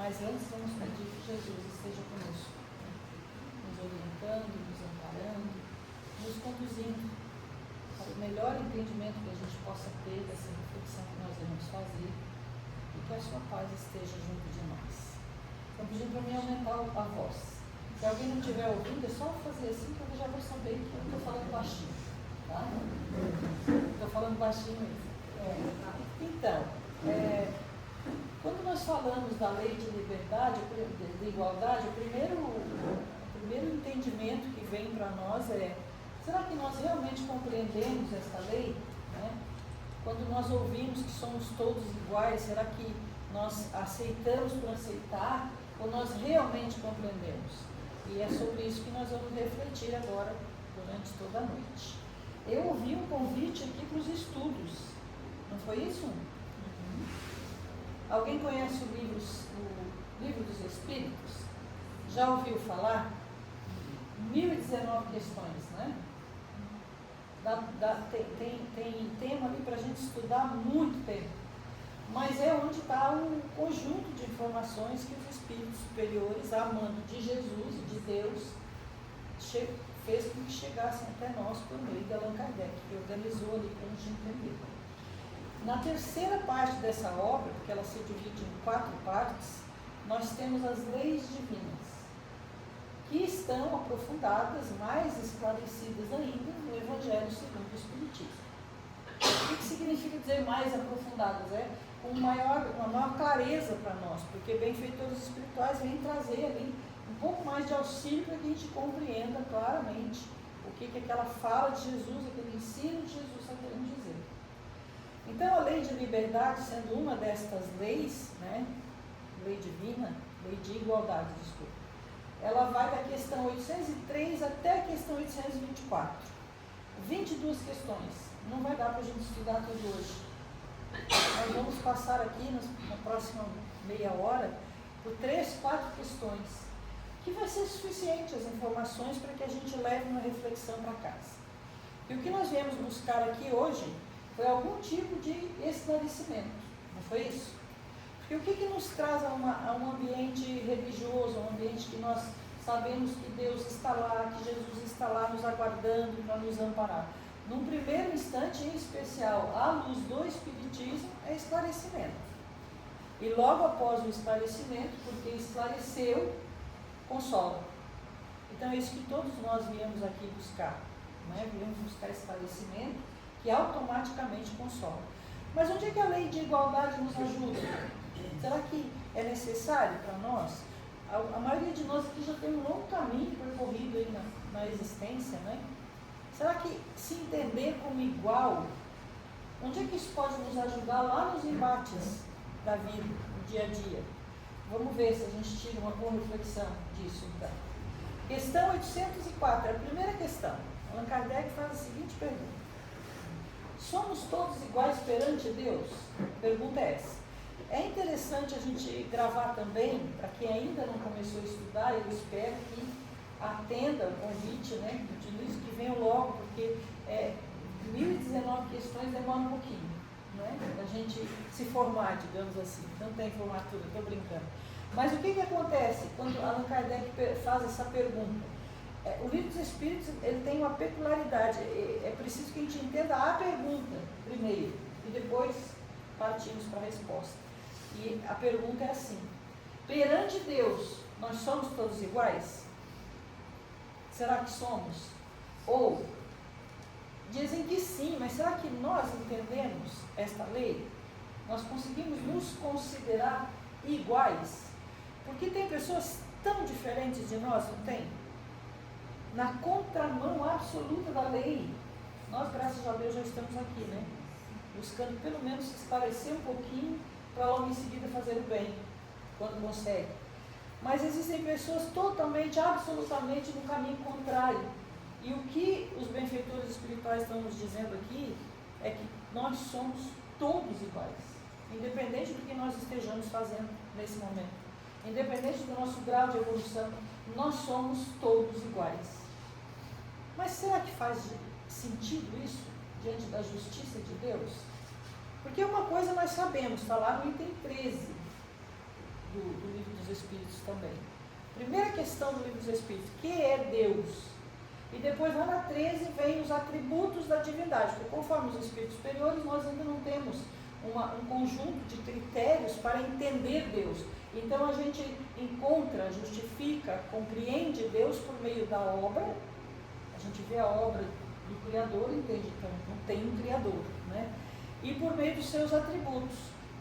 Mas antes vamos pedir que Jesus esteja conosco, né? Nos orientando, nos amparando, nos conduzindo para o melhor entendimento que a gente possa ter dessa reflexão que nós iremos fazer e que a sua paz esteja junto de nós. Estão pedindo para mim aumentar a voz. Se alguém não estiver ouvindo, é só fazer assim que eu já vou saber que eu estou falando baixinho. Tá? Estou falando baixinho mesmo. Então, quando nós falamos da lei de liberdade, de igualdade, o primeiro entendimento que vem para nós é: será que nós realmente compreendemos esta lei? Né? Quando nós ouvimos que somos todos iguais, será que nós aceitamos por aceitar ou nós realmente compreendemos? E é sobre isso que nós vamos refletir agora durante toda a noite. Eu ouvi um convite aqui para os estudos, não foi isso? Alguém conhece o livro dos Espíritos? Já ouviu falar? 1019 questões, né? Tem tema ali para a gente estudar muito tempo. Mas é onde está o conjunto de informações que os Espíritos superiores, a mando de Jesus e de Deus, fez com que chegassem até nós por meio de Allan Kardec, que organizou ali para a gente entender. Na terceira parte dessa obra, porque ela se divide em 4 partes, nós temos as leis divinas, que estão aprofundadas, mais esclarecidas ainda, no Evangelho segundo o Espiritismo. O que significa dizer mais aprofundadas? Com uma maior clareza para nós, porque benfeitores espirituais vêm trazer ali um pouco mais de auxílio para que a gente compreenda claramente o que aquela fala de Jesus, aquele ensino de Jesus está querendo dizer. Então, a lei de liberdade, sendo uma destas leis, né, lei divina, lei de igualdade, desculpa, ela vai da questão 803 até a questão 824. 22 questões. Não vai dar para a gente estudar tudo hoje. Nós vamos passar aqui na próxima meia hora por 3, 4 questões, que vai ser suficiente as informações para que a gente leve uma reflexão para casa. E o que nós viemos buscar aqui hoje foi algum tipo de esclarecimento, não foi isso? Porque o que nos traz a um ambiente religioso, um ambiente que nós sabemos que Deus está lá, que Jesus está lá nos aguardando para nos amparar? Num primeiro instante, em especial, à luz do Espiritismo, é esclarecimento. E logo após o esclarecimento, porque esclareceu, consola. Então é isso que todos nós viemos aqui buscar, né? Viemos buscar esclarecimento que automaticamente consola. Mas onde é que a lei de igualdade nos ajuda? Será que é necessário para nós? A maioria de nós aqui já tem um longo caminho percorrido aí na existência, né? Será que se entender como igual, onde é que isso pode nos ajudar lá nos embates da vida, no dia a dia? Vamos ver se a gente tira uma boa reflexão disso, então. Questão 804, a primeira questão. Allan Kardec faz a seguinte pergunta: somos todos iguais perante Deus? Pergunta é essa. É interessante a gente gravar também, para quem ainda não começou a estudar, eu espero que atenda o convite, né, de Luiz, que venham logo, porque 1019 questões demora um pouquinho, né, a gente se formar, digamos assim. Não tem formatura, estou brincando. Mas o que acontece quando Allan Kardec faz essa pergunta? O Livro dos Espíritos, ele tem uma peculiaridade. É preciso que a gente entenda a pergunta primeiro e depois partimos para a resposta. E a pergunta é assim: perante Deus, nós somos todos iguais? Será que somos? Ou dizem que sim, mas será que nós entendemos esta lei? Nós conseguimos nos considerar iguais? Porque tem pessoas tão diferentes de nós, não tem? Na contramão absoluta da lei. Nós, graças a Deus, já estamos aqui, né? Buscando pelo menos se esclarecer um pouquinho para logo em seguida fazer o bem, quando consegue. Mas existem pessoas totalmente, absolutamente no caminho contrário. E o que os benfeitores espirituais estão nos dizendo aqui é que nós somos todos iguais, independente do que nós estejamos fazendo nesse momento, independente do nosso grau de evolução, nós somos todos iguais. Mas será que faz sentido isso diante da justiça de Deus? Porque uma coisa nós sabemos, está lá no item 13, do Livro dos Espíritos também. Primeira questão do Livro dos Espíritos, que é Deus? E depois lá na 13 vem os atributos da divindade, porque conforme os espíritos superiores nós ainda não temos um conjunto de critérios para entender Deus. Então a gente encontra, justifica, compreende Deus por meio da obra. A gente vê a obra do Criador e entende que não tem um Criador, né? E por meio dos seus atributos.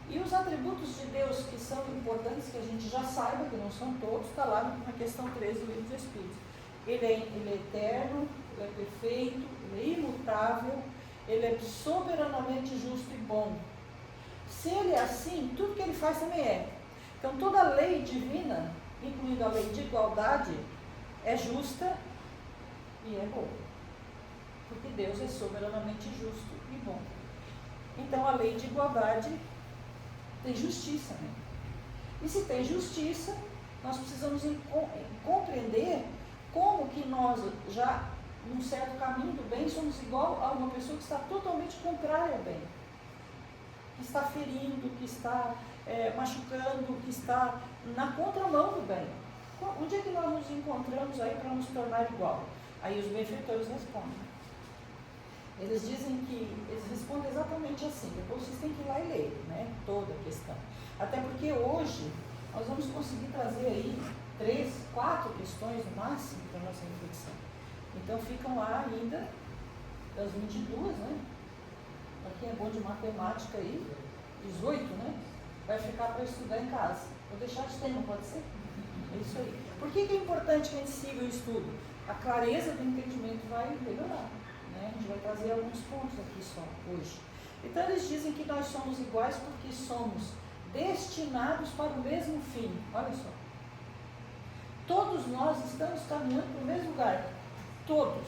E os atributos de Deus que são importantes, que a gente já saiba, que não são todos, está lá na questão 13 do Livro dos Espíritos. Ele é eterno, ele é perfeito, ele é imutável, ele é soberanamente justo e bom. Se ele é assim, tudo que ele faz também é. Então toda lei divina, incluindo a lei de igualdade, é justa e é boa. Porque Deus é soberanamente justo e bom. Então a lei de igualdade tem justiça, né? E se tem justiça, nós precisamos compreender como que nós já, num certo caminho do bem, somos igual a uma pessoa que está totalmente contrária ao bem. Que está ferindo, que está machucando, que está na contramão do bem. Onde é que nós nos encontramos aí para nos tornar igual? Aí os benfeitores respondem. Eles dizem que, eles respondem exatamente assim, depois vocês têm que ir lá e ler, né, toda a questão. Até porque hoje nós vamos conseguir trazer aí 3, 4 questões no máximo para a nossa reflexão. Então ficam lá ainda das 22, né? Para quem é bom de matemática aí, 18, né? Vai ficar para estudar em casa. Vou deixar de tema, pode ser? É isso aí. Por que é importante que a gente siga o estudo? A clareza do entendimento vai melhorar, né? A gente vai trazer alguns pontos aqui só hoje. Então eles dizem que nós somos iguais porque somos destinados para o mesmo fim. Olha só. Todos nós estamos caminhando para o mesmo lugar. Todos.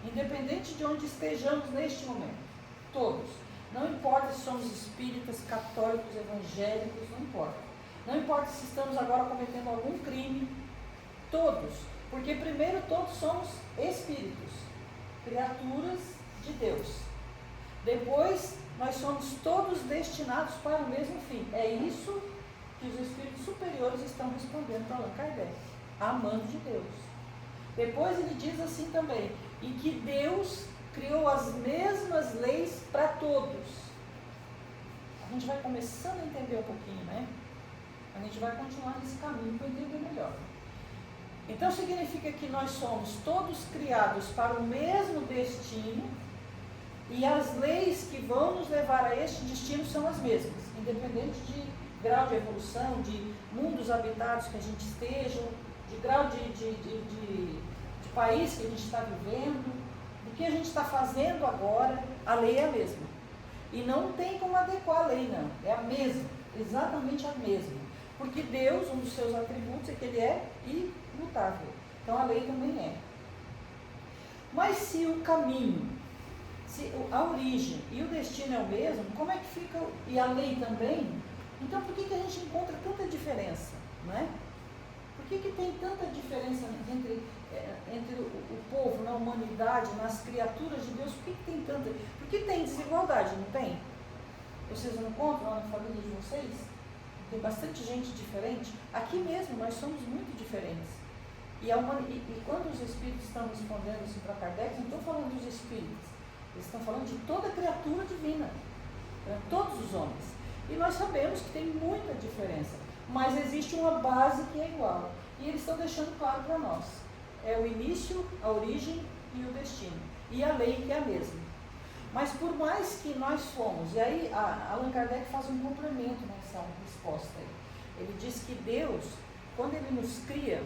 Independente de onde estejamos neste momento. Todos. Não importa se somos espíritas, católicos, evangélicos, não importa. Não importa se estamos agora cometendo algum crime. Todos. Porque primeiro todos somos espíritos. Criaturas de Deus. Depois nós somos todos destinados para o mesmo fim. É isso que os espíritos superiores estão respondendo para Allan Kardec, amando de Deus. Depois ele diz assim também, e que Deus criou as mesmas leis para todos. A gente vai começando a entender um pouquinho, né? A gente vai continuar nesse caminho para entender melhor. Então significa que nós somos todos criados para o mesmo destino e as leis que vão nos levar a este destino são as mesmas, independente de grau de evolução, de mundos habitados que a gente esteja, de grau de país que a gente está vivendo, do que a gente está fazendo agora, a lei é a mesma. E não tem como adequar a lei, não. É a mesma, exatamente a mesma. Porque Deus, um dos seus atributos é que ele é imutável. Então a lei também é. Mas se o caminho, se a origem e o destino é o mesmo, como é que fica, e a lei também? Então, por que a gente encontra tanta diferença, né? Por que tem tanta diferença entre o povo, na humanidade, nas criaturas de Deus? Por que tem tanta? Porque tem desigualdade, não tem? Vocês não encontram lá na família de vocês? Tem bastante gente diferente. Aqui mesmo, nós somos muito diferentes. E quando os espíritos estão respondendo assim para Kardec, não estão falando dos espíritos. Eles estão falando de toda criatura divina. Todos os homens. E nós sabemos que tem muita diferença, mas existe uma base que é igual. E eles estão deixando claro para nós. É o início, a origem e o destino. E a lei que é a mesma. Mas por mais que nós fomos, e aí Allan Kardec faz um complemento nessa resposta aí. Ele diz que Deus, quando ele nos cria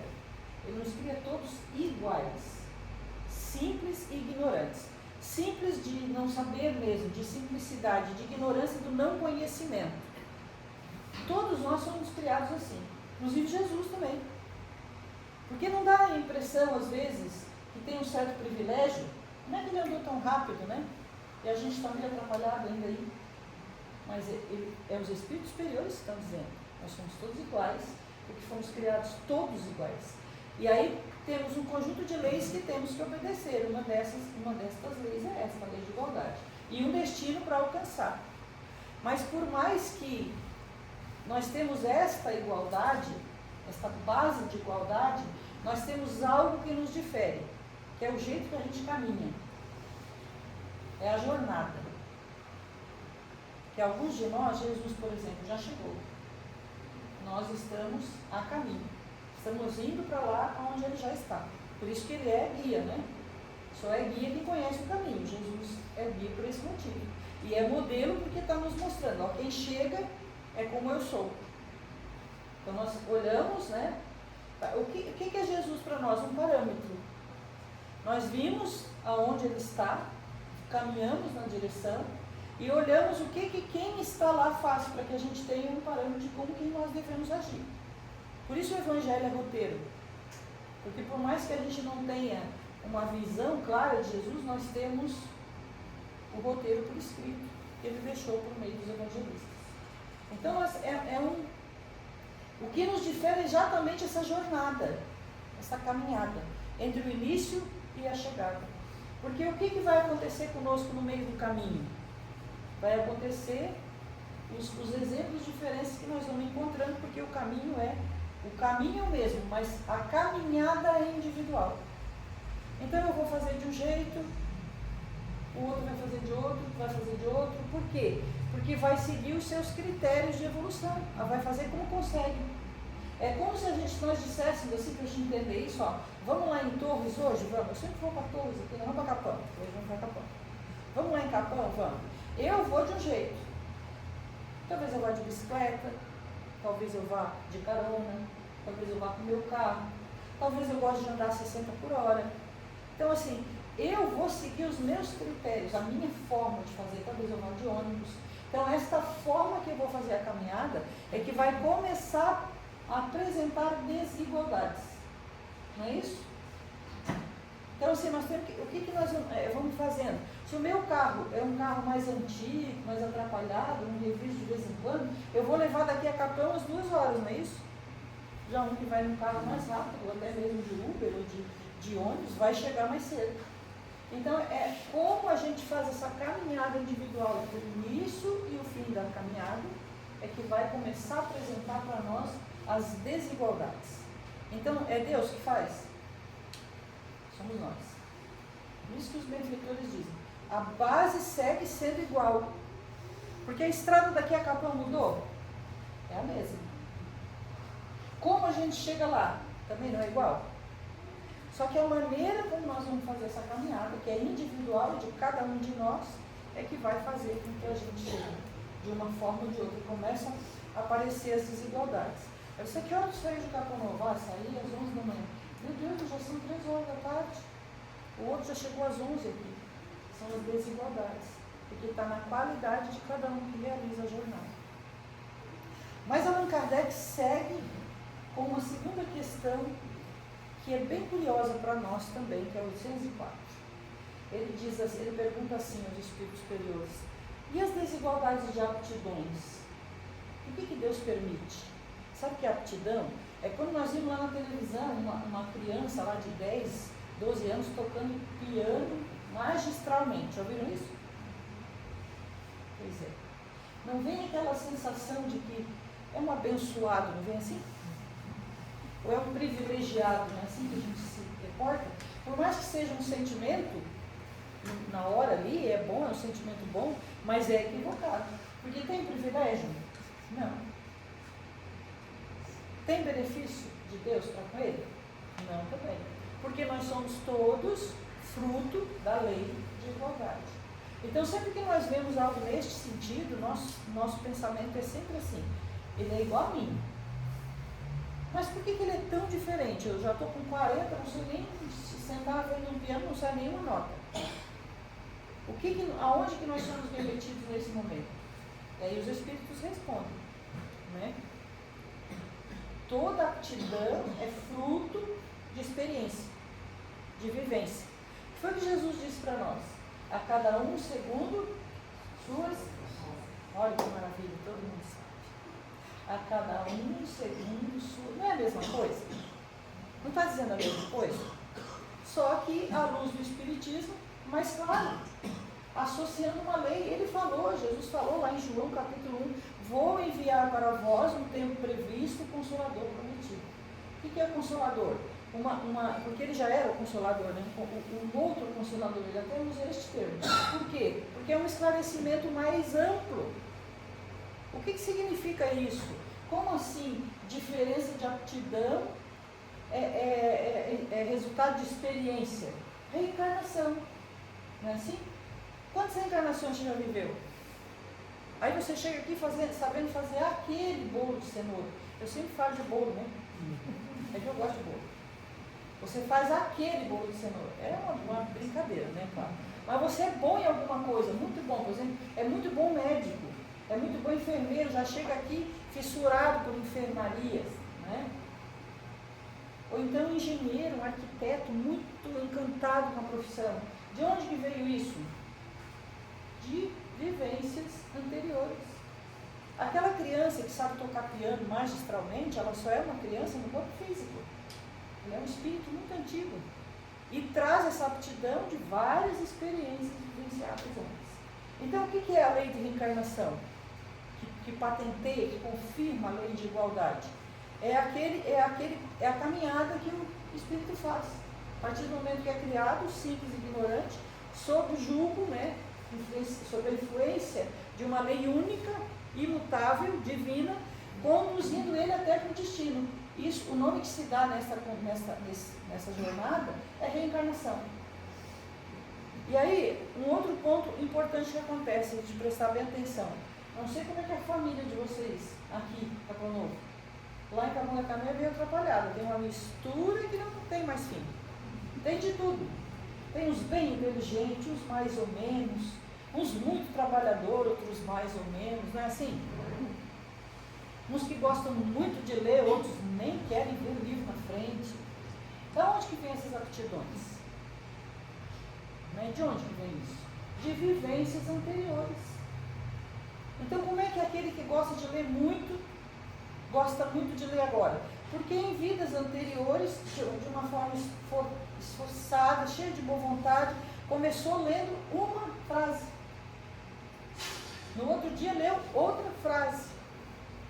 todos iguais, simples e ignorantes. Simples de não saber mesmo, de simplicidade, de ignorância do não conhecimento. Todos nós somos criados assim, inclusive Jesus também. Porque não dá a impressão, às vezes, que tem um certo privilégio, não é que ele andou tão rápido, né? E a gente está meio atrapalhado ainda aí. Mas é os espíritos superiores que estão dizendo, nós somos todos iguais, porque fomos criados todos iguais. E aí temos um conjunto de leis que temos que obedecer. Uma destas leis é essa, a lei de igualdade. E um destino para alcançar. Mas por mais que nós temos esta igualdade, esta base de igualdade, nós temos algo que nos difere, que é o jeito que a gente caminha. É a jornada. Que alguns de nós, Jesus, por exemplo, já chegou. Nós estamos a caminho. Estamos indo para lá onde ele já está. Por isso que ele é guia, né? Só é guia quem conhece o caminho. Jesus é guia por esse motivo. E é modelo porque está nos mostrando, ó, quem chega é como eu sou. Então nós olhamos, né? O que é Jesus para nós? Um parâmetro. Nós vimos aonde ele está, caminhamos na direção e olhamos o que quem está lá faz para que a gente tenha um parâmetro de como que nós devemos agir. Por isso o Evangelho é roteiro. Porque por mais que a gente não tenha uma visão clara de Jesus, nós temos o roteiro por escrito que ele deixou por meio dos evangelistas. Então o que nos difere é exatamente essa jornada, essa caminhada entre o início e a chegada. Porque o que vai acontecer conosco no meio do caminho? Vai acontecer os exemplos diferentes que nós vamos encontrando, porque o caminho é o mesmo, mas a caminhada é individual. Então eu vou fazer de um jeito, o outro vai fazer de outro, vai fazer de outro. Por quê? Porque vai seguir os seus critérios de evolução. Ela vai fazer como consegue. É como se nós disséssemos assim, para a gente entender isso, ó, vamos lá em Torres hoje? Vamos. Eu sempre vou para Torres aqui, não vamos para Capão. Hoje vamos para Capão. Vamos lá em Capão? Vamos. Eu vou de um jeito. Talvez eu vá de bicicleta, talvez eu vá de carona, talvez eu vá com o meu carro, talvez eu goste de andar a 60 por hora. Então assim, eu vou seguir os meus critérios, a minha forma de fazer, talvez eu vá de ônibus. Então esta forma que eu vou fazer a caminhada é que vai começar a apresentar desigualdades. Não é isso? Então assim, nós temos o que nós vamos fazendo? Se o meu carro é um carro mais antigo, mais atrapalhado, um reviso de vez em quando, eu vou levar daqui a Capão umas 2 horas, não é isso? Já um que vai num carro mais rápido, ou até mesmo de Uber ou de ônibus, vai chegar mais cedo. Então, é como a gente faz essa caminhada individual entre o início e o fim da caminhada, é que vai começar a apresentar para nós as desigualdades. Então, é Deus que faz? Somos nós. Por isso que os benfeitores dizem, a base segue sendo igual. Porque a estrada daqui a Capão mudou? É a mesma. Como a gente chega lá? Também não é igual? Só que a maneira como nós vamos fazer essa caminhada, que é individual de cada um de nós, é que vai fazer com que a gente chegue de uma forma ou de outra. Começam a aparecer as desigualdades. Eu sei que horas saiu de Capão Novo, saí às 11 da manhã. Meu Deus, já são 3 horas da tarde. O outro já chegou às 11 aqui. São as desigualdades. Porque está na qualidade de cada um que realiza a jornada. Mas Allan Kardec segue com uma segunda questão que é bem curiosa para nós também, que é o 804. Ele diz assim, ele pergunta assim aos espíritos superiores: e as desigualdades de aptidões? O que Deus permite? Sabe que a aptidão é quando nós vimos lá na televisão uma criança lá de 10, 12 anos tocando piano magistralmente. Já ouviram isso? Pois é. Não vem aquela sensação de que é um abençoado, não vem assim? Ou é um privilegiado, não é assim que a gente se reporta? Por mais que seja um sentimento, na hora ali é bom, é um sentimento bom, mas é equivocado. Porque tem privilégio? Não. Tem benefício de Deus para com ele? Não também. Porque nós somos todos fruto da lei de igualdade. Então sempre que nós vemos algo neste sentido, nosso pensamento é sempre assim, ele é igual a mim. Mas por que ele é tão diferente? Eu já estou com 40, não sei nem se sentar vendo um piano, não sai nenhuma nota. Aonde que nós somos remetidos nesse momento? E aí os espíritos respondem, né? Toda aptidão é fruto de experiência, de vivência. O que foi que Jesus disse para nós? A cada um segundo suas... Olha que maravilha, todo mundo sabe. A cada um segundo suas... Não é a mesma coisa? Não está dizendo a mesma coisa? Só que à luz do Espiritismo, mas claro, associando uma lei, Jesus falou lá em João capítulo 1, vou enviar para vós no tempo previsto o Consolador prometido. O que é o Consolador? Porque ele já era o Consolador, né? Um outro Consolador, ele até usa este termo. Por quê? Porque é um esclarecimento mais amplo. O que significa isso? Como assim diferença de aptidão é resultado de experiência? Reencarnação. Não é assim? Quantas reencarnações você já viveu? Aí você chega aqui sabendo fazer aquele bolo de cenoura. Eu sempre falo de bolo, né? É que eu gosto de bolo. Você faz aquele bolo de cenoura. É uma brincadeira, né, claro? Mas você é bom em alguma coisa, muito bom. Por exemplo, é muito bom médico, é muito bom enfermeiro, já chega aqui fissurado por enfermarias, né? Ou então engenheiro, um arquiteto, muito encantado com a profissão. De onde que veio isso? De vivências anteriores. Aquela criança que sabe tocar piano magistralmente, ela só é uma criança no corpo físico. Ela é um espírito muito antigo. E traz essa aptidão de várias experiências vivenciadas antes. Então, o que é a lei de reencarnação? Que patenteia, que confirma a lei de igualdade? É a caminhada que o espírito faz. A partir do momento que é criado, simples e ignorante, sob o julgo, né, sob a influência de uma lei única, imutável, divina, conduzindo ele até para o destino. Isso, o nome que se dá nessa jornada é reencarnação. E aí, um outro ponto importante que acontece, de prestar bem atenção. Não sei como é que é a família de vocês aqui, em Capão Novo. Lá em Capão da Canoa é meio atrapalhada, tem uma mistura que não tem mais fim. Tem de tudo. Tem os bem inteligentes, uns mais ou menos, uns muito trabalhadores, outros mais ou menos, não é assim? Uns que gostam muito de ler, outros nem querem ver o livro na frente. Da onde que vem essas aptidões? Né? De onde que vem isso? De vivências anteriores. Então, como é que aquele que gosta de ler muito, gosta muito de ler agora? Porque em vidas anteriores, de uma forma esforçada, cheia de boa vontade, começou lendo uma frase. No outro dia leu outra frase.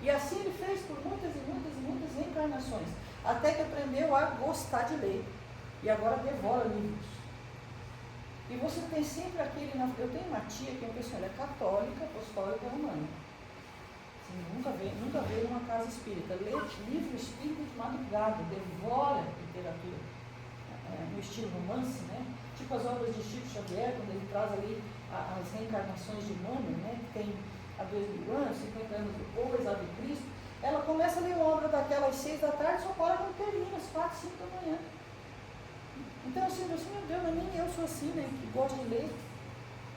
E assim ele fez por muitas e muitas e muitas reencarnações, até que aprendeu a gostar de ler. E agora devora livros. E você tem sempre aquele... Eu tenho uma tia que é uma pessoa, ela é católica, apostólica romana. Assim, nunca veio numa casa espírita. Lê livro espírita de madrugada, devora literatura. No estilo romance, né? Tipo as obras de Chico Xavier, quando ele traz ali as reencarnações de Emmanuel, né? Que tem há 2000 anos, 50 anos depois, Ave Cristo. Ela começa a ler uma obra daquela às 6 da tarde, só para quando termina, às 4, 5 da manhã. Então, assim, meu Deus, mas nem eu sou assim, né? Que gosto de ler.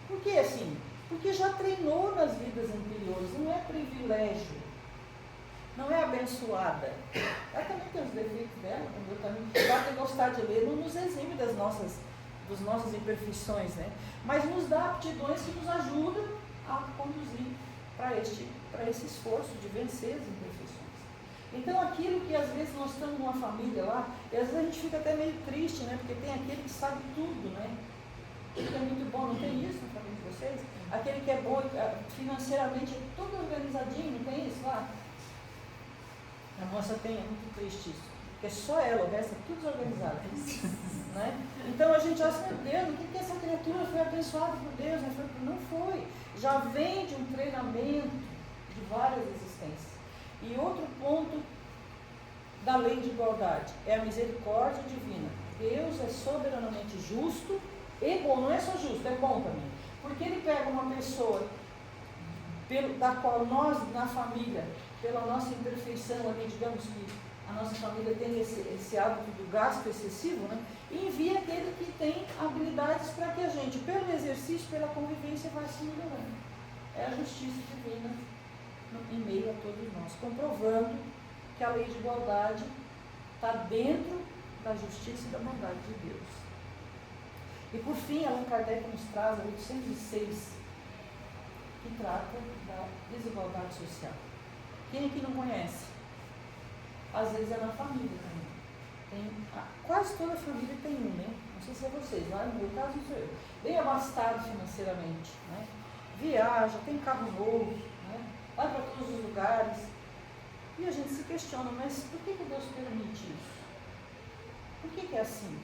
Por que assim? Porque já treinou nas vidas anteriores, não é privilégio. Não é abençoada. Ela também tem os defeitos dela, eu também. Apesar de gostar de ler, não nos exime das nossas imperfeições, né? Mas nos dá aptidões que nos ajudam a conduzir para esse esforço de vencer as imperfeições. Então, aquilo que às vezes nós estamos numa família lá, e às vezes a gente fica até meio triste, né? Porque tem aquele que sabe tudo, né? Ele é muito bom, não tem isso na família de vocês? Aquele que é bom financeiramente, é tudo organizadinho, não tem isso lá? A moça tem, é muito triste isso, porque só ela, o resto é tudo desorganizado. Né? Então a gente acha, meu Deus, o que essa criatura foi abençoada por Deus? Não foi. Já vem de um treinamento de várias existências. E outro ponto da lei de igualdade é a misericórdia divina. Deus é soberanamente justo e bom. Não é só justo, é bom também. Porque ele pega uma pessoa da qual nós, na família, pela nossa imperfeição ali, digamos que a nossa família tem esse hábito do gasto excessivo, né? E envia aquele que tem habilidades para que a gente, pelo exercício, pela convivência, vai se melhorando. É a justiça divina em meio a todos nós, comprovando que a lei de igualdade está dentro da justiça e da bondade de Deus. E por fim, Allan Kardec nos traz a 806, que trata da desigualdade social. Quem aqui não conhece? Às vezes é na família também. Quase toda família tem um, né? Não sei se é vocês, lá no meu caso não sou eu. Bem abastado financeiramente, né? Viaja, tem carro novo, né? vai para todos os lugares. E a gente se questiona, mas por que Deus permite isso? Por que é assim?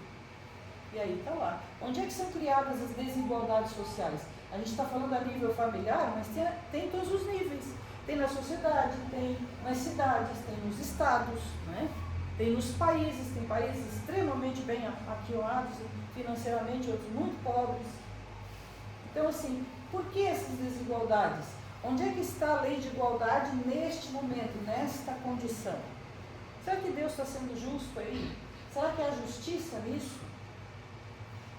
E aí está lá. Onde é que são criadas as desigualdades sociais? A gente está falando a nível familiar, mas tem todos os níveis. Tem na sociedade, tem nas cidades, tem nos estados, né? Tem nos países, tem países extremamente bem aquioados financeiramente, outros muito pobres. Então, assim, por que essas desigualdades? Onde é que está a lei de igualdade neste momento, nesta condição? Será que Deus está sendo justo aí? Será que há justiça nisso?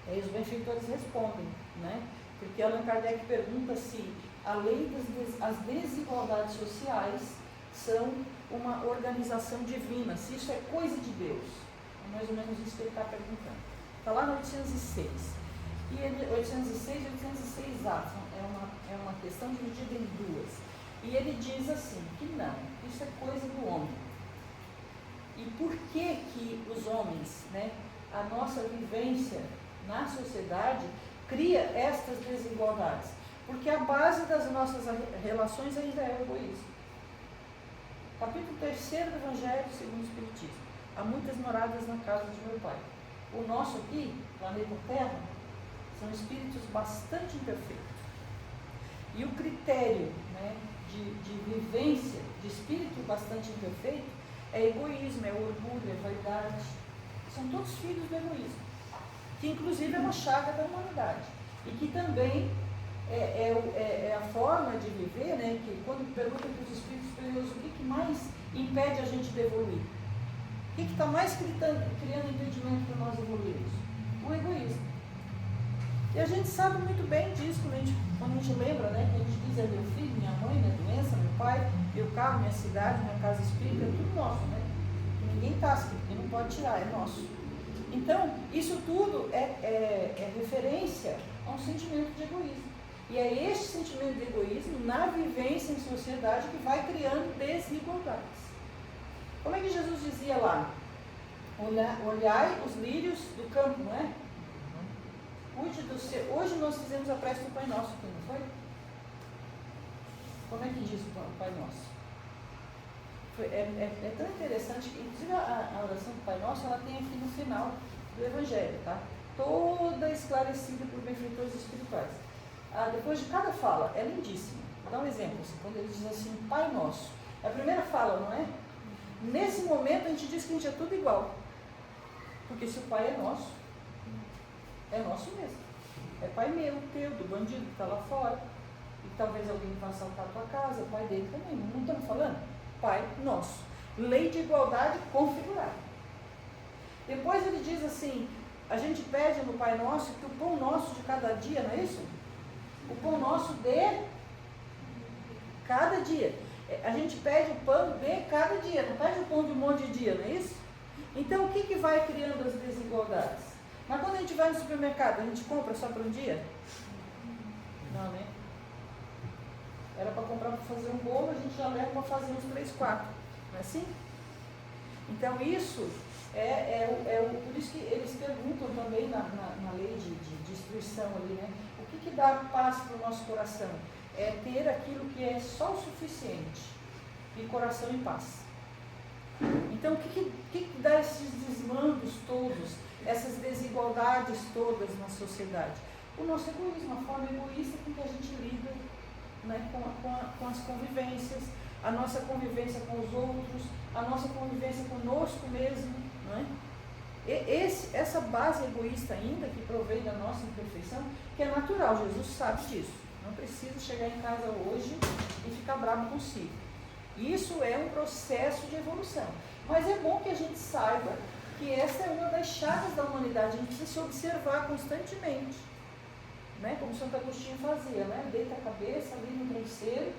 Aí os benfeitores respondem, né? Porque Allan Kardec pergunta se a lei das desigualdades sociais são uma organização divina, se isso é coisa de Deus. É mais ou menos isso que ele está perguntando. Está lá no 806. E 806 e 806A é uma questão dividida em duas. E ele diz assim, que não, isso é coisa do homem. E por que os homens, né, a nossa vivência na sociedade cria estas desigualdades? Porque a base das nossas relações ainda é o egoísmo. Capítulo 3 do Evangelho segundo o Espiritismo. Há muitas moradas na casa de meu Pai. O nosso aqui, planeta Terra, são espíritos bastante imperfeitos. E o critério, né, de vivência de espírito bastante imperfeito é egoísmo, é orgulho, é vaidade. São todos filhos do egoísmo, que inclusive é uma chaga da humanidade. E que também é a forma de viver, né, que quando perguntam para os espíritos superiores o que mais impede a gente de evoluir, o que está mais criando impedimento para nós evoluirmos? O egoísmo. E a gente sabe muito bem disso quando a gente lembra, né, que a gente diz, é meu filho, minha mãe, minha doença, meu pai, meu carro, minha cidade, minha casa espírita, é tudo nosso, né? Ninguém tasca, porque não pode tirar, é nosso. Então, isso tudo é referência a um sentimento de egoísmo. E é este sentimento de egoísmo, na vivência em sociedade, que vai criando desigualdades. Como é que Jesus dizia lá? Olhai os lírios do campo, não é? Cuide do seu. Hoje nós fizemos a prece do Pai Nosso aqui, não foi? Como é que diz o Pai Nosso? É tão interessante que, inclusive, a oração do Pai Nosso, ela tem aqui no final do Evangelho, tá? Toda esclarecida por benfeitores espirituais. Depois de cada fala, é lindíssima. Vou dar um exemplo, assim, quando ele diz assim, Pai Nosso. É a primeira fala, não é? Nesse momento a gente diz que a gente é tudo igual. Porque se o Pai é nosso mesmo. É pai meu, teu, do bandido que está lá fora. E talvez alguém vá assaltar a tua casa, o pai dele também. Não estamos falando? Pai nosso. Lei de igualdade configurada. Depois ele diz assim, a gente pede no Pai Nosso que o pão nosso de cada dia, não é isso? O pão nosso de cada dia. A gente pede o pão de cada dia, não pede o pão de um monte de dia, não é isso? Então o que vai criando as desigualdades? Mas quando a gente vai no supermercado, a gente compra só para um dia? Não, né? Era para comprar para fazer um bolo, a gente já leva para fazer uns 3, 4. Não é assim? Então isso por isso que eles perguntam também na lei de instrução ali, né? O que dá paz para o nosso coração? É ter aquilo que é só o suficiente e coração em paz. Então o que dá esses desmandos todos, essas desigualdades todas na sociedade? O nosso egoísmo, a forma egoísta com que a gente lida, né, com as convivências, a nossa convivência com os outros, a nossa convivência conosco mesmo, não é? Essa base egoísta ainda, que provém da nossa imperfeição, que é natural, Jesus sabe disso. Não precisa chegar em casa hoje e ficar bravo consigo. Isso é um processo de evolução. Mas é bom que a gente saiba que essa é uma das chagas da humanidade. A gente precisa se observar constantemente, né? Como Santo Agostinho fazia, né? Deita a cabeça ali no travesseiro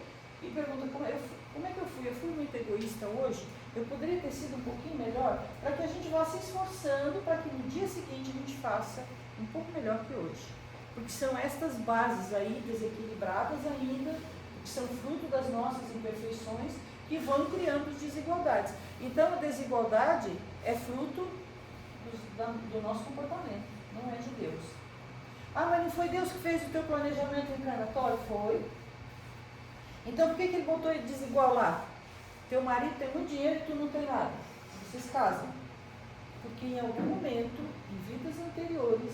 e pergunta, como é que eu fui? Eu fui muito egoísta hoje? Eu poderia ter sido um pouquinho melhor? Para que a gente vá se esforçando para que no dia seguinte a gente faça um pouco melhor que hoje. Porque são estas bases aí desequilibradas ainda, que são fruto das nossas imperfeições, que vão criando desigualdades. Então a desigualdade é fruto do nosso comportamento, não é de Deus. Ah, mas não foi Deus que fez o teu planejamento encarnatório? Foi. Então por que ele botou ele desigual lá? Teu marido tem muito dinheiro e tu não tem nada. Vocês casam. Porque em algum momento, em vidas anteriores,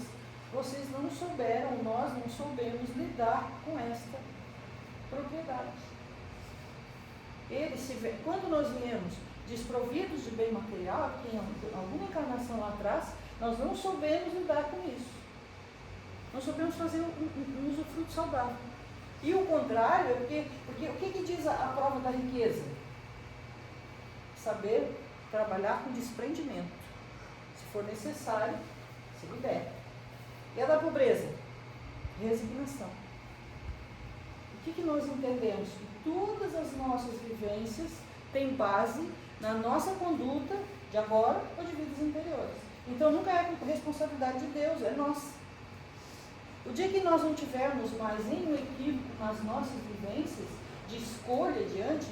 vocês não souberam, nós não soubemos lidar com esta propriedade. Quando nós viemos desprovidos de bem material, porque em alguma encarnação lá atrás, nós não soubemos lidar com isso. Não soubemos fazer um usufruto saudável. E o contrário, porque o que diz a prova da riqueza? Saber trabalhar com desprendimento. Se for necessário, se libera. E a da pobreza? Resignação. O que nós entendemos? Que todas as nossas vivências têm base na nossa conduta de agora ou de vidas anteriores. Então nunca é responsabilidade de Deus, é nossa. O dia que nós não tivermos mais nenhum equívoco nas nossas vivências, de escolha diante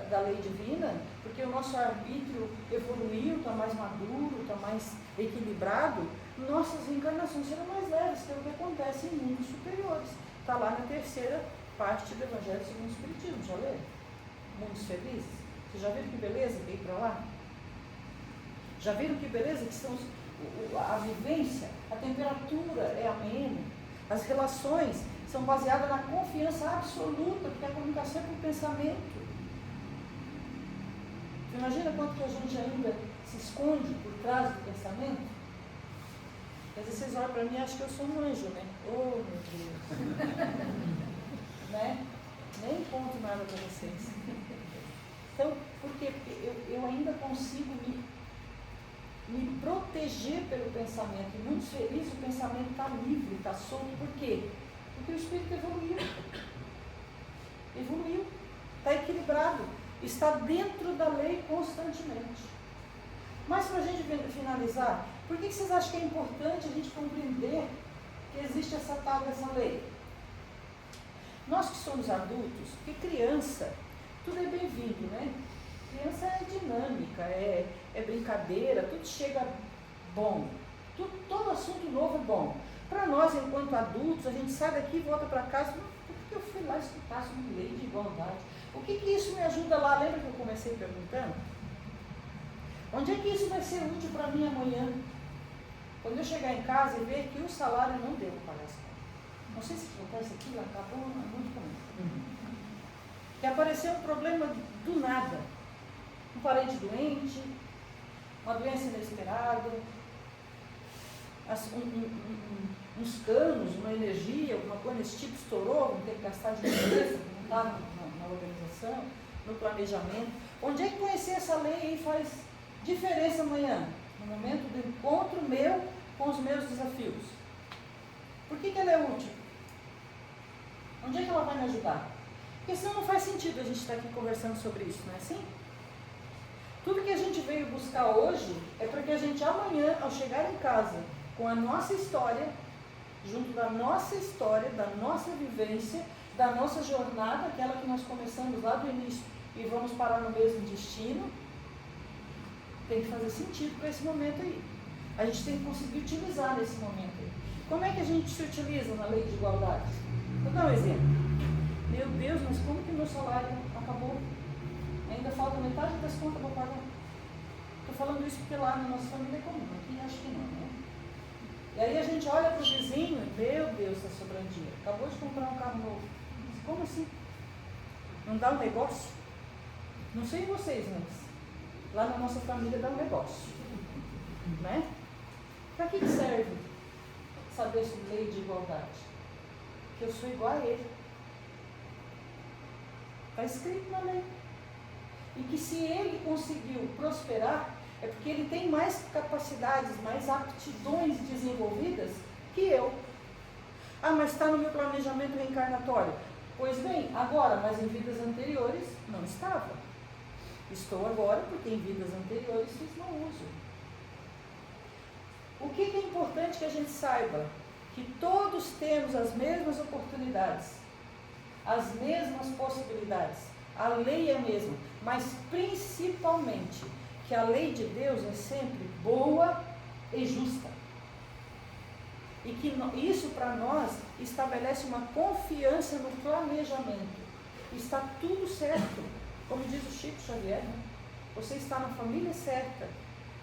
da lei divina, porque o nosso arbítrio evoluiu, está mais maduro, está mais equilibrado, nossas reencarnações serão mais leves, que é o que acontece em mundos superiores. Está lá na terceira parte do Evangelho segundo o Espiritismo, já leu? Mundos felizes. Vocês já viram que beleza que ir para lá? Já viram que beleza que são a vivência, a temperatura é amena, as relações são baseadas na confiança absoluta, porque a comunicação é por pensamento. Você imagina quanto que a gente ainda se esconde por trás do pensamento? Às vezes vocês olham para mim e acham que eu sou um anjo, né? Oh, meu Deus! Né? Nem conto nada para vocês. Então, por quê? Porque eu ainda consigo me proteger pelo pensamento. E muito feliz, o pensamento está livre, está solto. Por quê? Porque o espírito evoluiu. Evoluiu. Está equilibrado. Está dentro da lei constantemente. Mas para a gente finalizar, por que vocês acham que é importante a gente compreender que existe essa tal dessa lei? Nós que somos adultos, porque criança, tudo é bem-vindo, né? Criança é dinâmica, é brincadeira, tudo chega bom. Todo assunto novo é bom. Para nós, enquanto adultos, a gente sai daqui e volta para casa, por que eu fui lá escutar sobre lei de igualdade? O que isso me ajuda lá? Lembra que eu comecei perguntando? Onde é que isso vai ser útil para mim amanhã? Quando eu chegar em casa e ver que o salário não deu para pagar as contas. Não sei se acontece aqui, acabou muito comum. Que apareceu um problema do nada. Um parente doente, uma doença inesperada, uns canos, uma energia, alguma coisa desse tipo estourou, vamos ter que gastar dinheiro, não está na organização, no planejamento. Onde é que conhecer essa lei aí faz diferença amanhã? No momento do encontro meu com os meus desafios. Por que ela é útil? Onde é que ela vai me ajudar? Porque senão não faz sentido a gente estar aqui conversando sobre isso, não é assim? Tudo que a gente veio buscar hoje é para que a gente amanhã, ao chegar em casa, com a nossa história, junto da nossa história, da nossa vivência, da nossa jornada, aquela que nós começamos lá do início e vamos parar no mesmo destino, tem que fazer sentido para esse momento aí. A gente tem que conseguir utilizar nesse momento aí. Como é que a gente se utiliza na lei de igualdade? Vou dar um exemplo. Meu Deus, mas como que meu salário acabou? Ainda falta metade das contas para pagar. Estou falando isso porque lá na nossa família é comum, aqui acho que não, né? E aí a gente olha para o vizinho, meu Deus, está sobrando dinheiro. Acabou de comprar um carro novo. Mas como assim? Não dá um negócio? Não sei vocês, mas lá na nossa família dá um negócio. Né? Para que serve saber sobre lei de igualdade? Que eu sou igual a ele. Está escrito na lei. E que se ele conseguiu prosperar, é porque ele tem mais capacidades, mais aptidões desenvolvidas que eu. Ah, mas está no meu planejamento reencarnatório. Pois bem, agora, mas em vidas anteriores não estava. Estou agora porque em vidas anteriores fiz mau uso. O que é importante que a gente saiba? Que todos temos as mesmas oportunidades, as mesmas possibilidades. A lei é a mesma, mas principalmente que a lei de Deus é sempre boa e justa. E que isso para nós estabelece uma confiança no planejamento. está tudo certo. Como diz o Chico Xavier, né? Você está na família certa,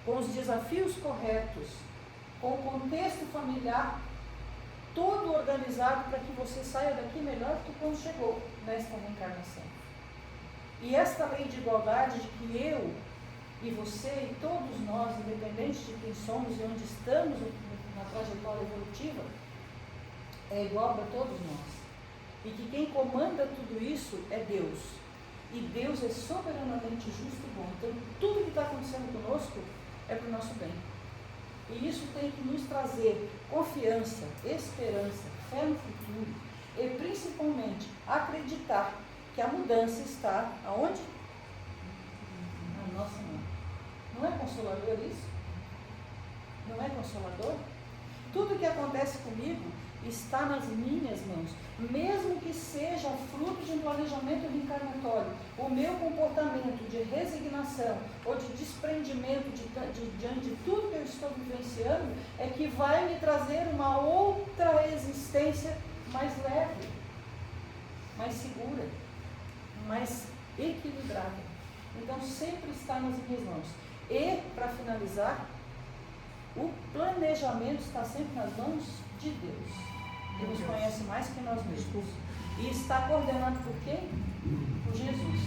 com os desafios corretos, com o contexto familiar todo organizado para que você saia daqui melhor do que quando chegou nesta reencarnação. E esta lei de igualdade de que eu e você e todos nós, independente de quem somos e onde estamos na trajetória evolutiva, é igual para todos nós. E que quem comanda tudo isso é Deus. E Deus é soberanamente justo e bom. Então, tudo que está acontecendo conosco é para o nosso bem. E isso tem que nos trazer confiança, esperança, fé no futuro e, principalmente, acreditar que a mudança está aonde? Na nossa mão. Não é consolador isso? Não é consolador? Tudo que acontece comigo está nas minhas mãos, mesmo que seja fruto de um planejamento reencarnatório. O meu comportamento de resignação ou de desprendimento diante de tudo que eu estou vivenciando é que vai me trazer uma outra existência mais leve, mais segura, mais equilibrada. Então sempre está nas minhas mãos. E, para finalizar, o planejamento está sempre nas mãos de Deus. Ele nos conhece mais que nós mesmos. E está coordenado por quem? Por Jesus,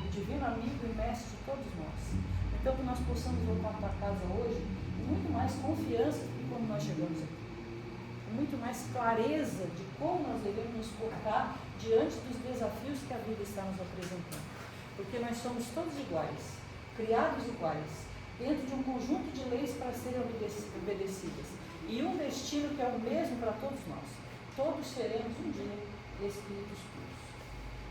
o divino amigo e mestre de todos nós. Então, que nós possamos voltar para casa hoje com muito mais confiança do que quando nós chegamos aqui. Com muito mais clareza de como nós devemos nos portar diante dos desafios que a vida está nos apresentando. Porque nós somos todos iguais, criados iguais, dentro de um conjunto de leis para serem obedecidas. E um destino que é o mesmo para todos nós. Todos seremos um dia espíritos puros.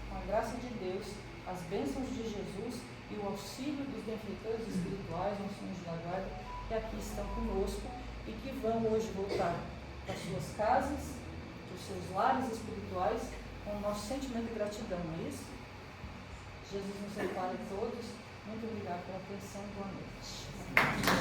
Com a graça de Deus, as bênçãos de Jesus e o auxílio dos benfeitores espirituais, nossos anjos da guarda, que aqui estão conosco e que vão hoje voltar para suas casas, para os seus lares espirituais, com o nosso sentimento de gratidão, não é isso? Jesus nos ampare a todos. Muito obrigada pela atenção. Boa noite.